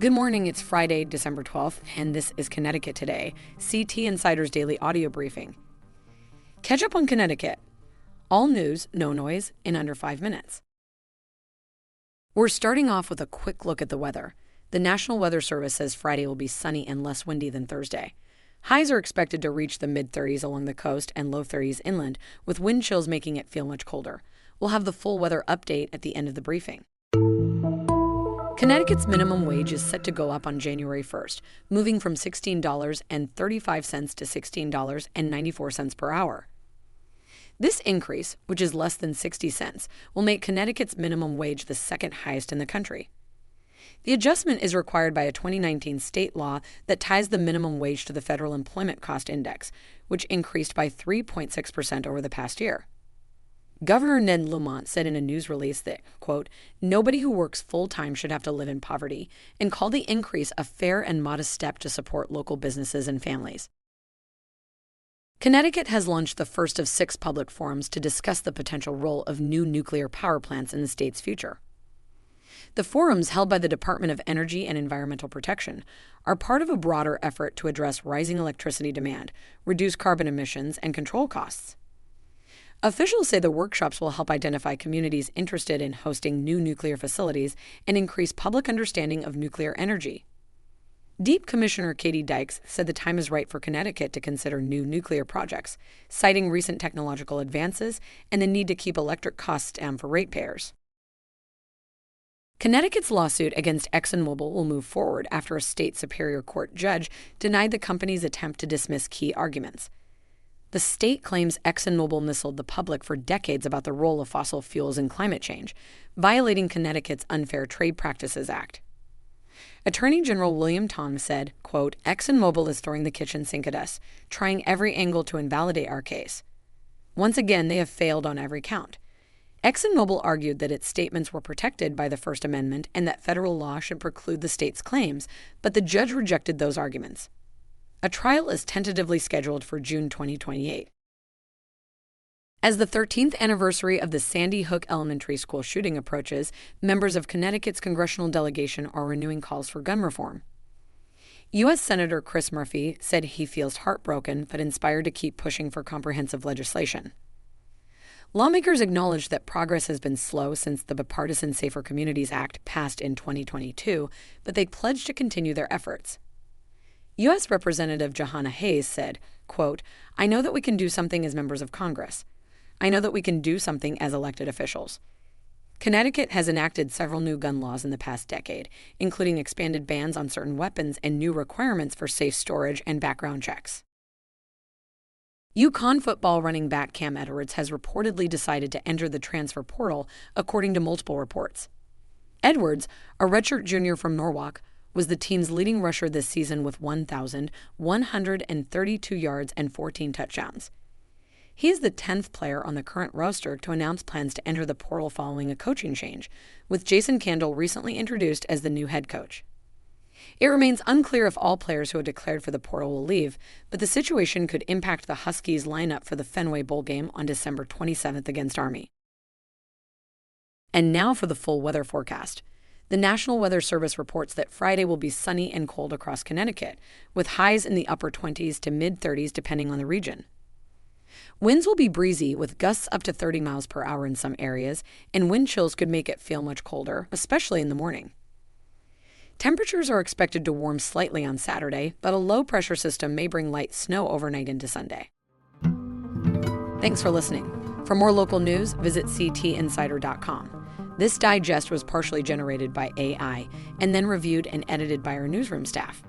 Good morning, it's Friday, December 12th, and this is Connecticut Today, CT Insider's daily audio briefing. Catch up on Connecticut. All news, no noise, in under 5 minutes. We're starting off with a quick look at the weather. The National Weather Service says Friday will be sunny and less windy than Thursday. Highs are expected to reach the mid-30s along the coast and low 30s inland, with wind chills making it feel much colder. We'll have the full weather update at the end of the briefing. Connecticut's minimum wage is set to go up on January 1st, moving from $16.35 to $16.94 per hour. This increase, which is less than 60 cents, will make Connecticut's minimum wage the second highest in the country. The adjustment is required by a 2019 state law that ties the minimum wage to the Federal Employment Cost Index, which increased by 3.6% over the past year. Governor Ned Lamont said in a news release that, quote, nobody who works full-time should have to live in poverty, and called the increase a fair and modest step to support local businesses and families. Connecticut has launched the first of 6 public forums to discuss the potential role of new nuclear power plants in the state's future. The forums, held by the Department of Energy and Environmental Protection, are part of a broader effort to address rising electricity demand, reduce carbon emissions, and control costs. Officials say the workshops will help identify communities interested in hosting new nuclear facilities and increase public understanding of nuclear energy. DEEP Commissioner Katie Dykes said the time is right for Connecticut to consider new nuclear projects, citing recent technological advances and the need to keep electric costs down for ratepayers. Connecticut's lawsuit against ExxonMobil will move forward after a state superior court judge denied the company's attempt to dismiss key arguments. The state claims ExxonMobil misled the public for decades about the role of fossil fuels in climate change, violating Connecticut's Unfair Trade Practices Act. Attorney General William Tom said, quote, ExxonMobil is throwing the kitchen sink at us, trying every angle to invalidate our case. Once again, they have failed on every count. ExxonMobil argued that its statements were protected by the First Amendment and that federal law should preclude the state's claims, but the judge rejected those arguments. A trial is tentatively scheduled for June 2028. As the 13th anniversary of the Sandy Hook Elementary School shooting approaches, members of Connecticut's congressional delegation are renewing calls for gun reform. U.S. Senator Chris Murphy said he feels heartbroken but inspired to keep pushing for comprehensive legislation. Lawmakers acknowledge that progress has been slow since the Bipartisan Safer Communities Act passed in 2022, but they pledge to continue their efforts. U.S. Representative Johanna Hayes said, quote, I know that we can do something as members of Congress. I know that we can do something as elected officials. Connecticut has enacted several new gun laws in the past decade, including expanded bans on certain weapons and new requirements for safe storage and background checks. UConn football running back Cam Edwards has reportedly decided to enter the transfer portal, according to multiple reports. Edwards, a redshirt junior from Norwalk, was the team's leading rusher this season with 1,132 yards and 14 touchdowns. He is the 10th player on the current roster to announce plans to enter the portal following a coaching change, with Jason Candle recently introduced as the new head coach. It remains unclear if all players who have declared for the portal will leave, but the situation could impact the Huskies' lineup for the Fenway Bowl game on December 27th against Army. And now for the full weather forecast. The National Weather Service reports that Friday will be sunny and cold across Connecticut, with highs in the upper 20s to mid-30s depending on the region. Winds will be breezy, with gusts up to 30 miles per hour in some areas, and wind chills could make it feel much colder, especially in the morning. Temperatures are expected to warm slightly on Saturday, but a low-pressure system may bring light snow overnight into Sunday. Thanks for listening. For more local news, visit ctinsider.com. This digest was partially generated by AI and then reviewed and edited by our newsroom staff.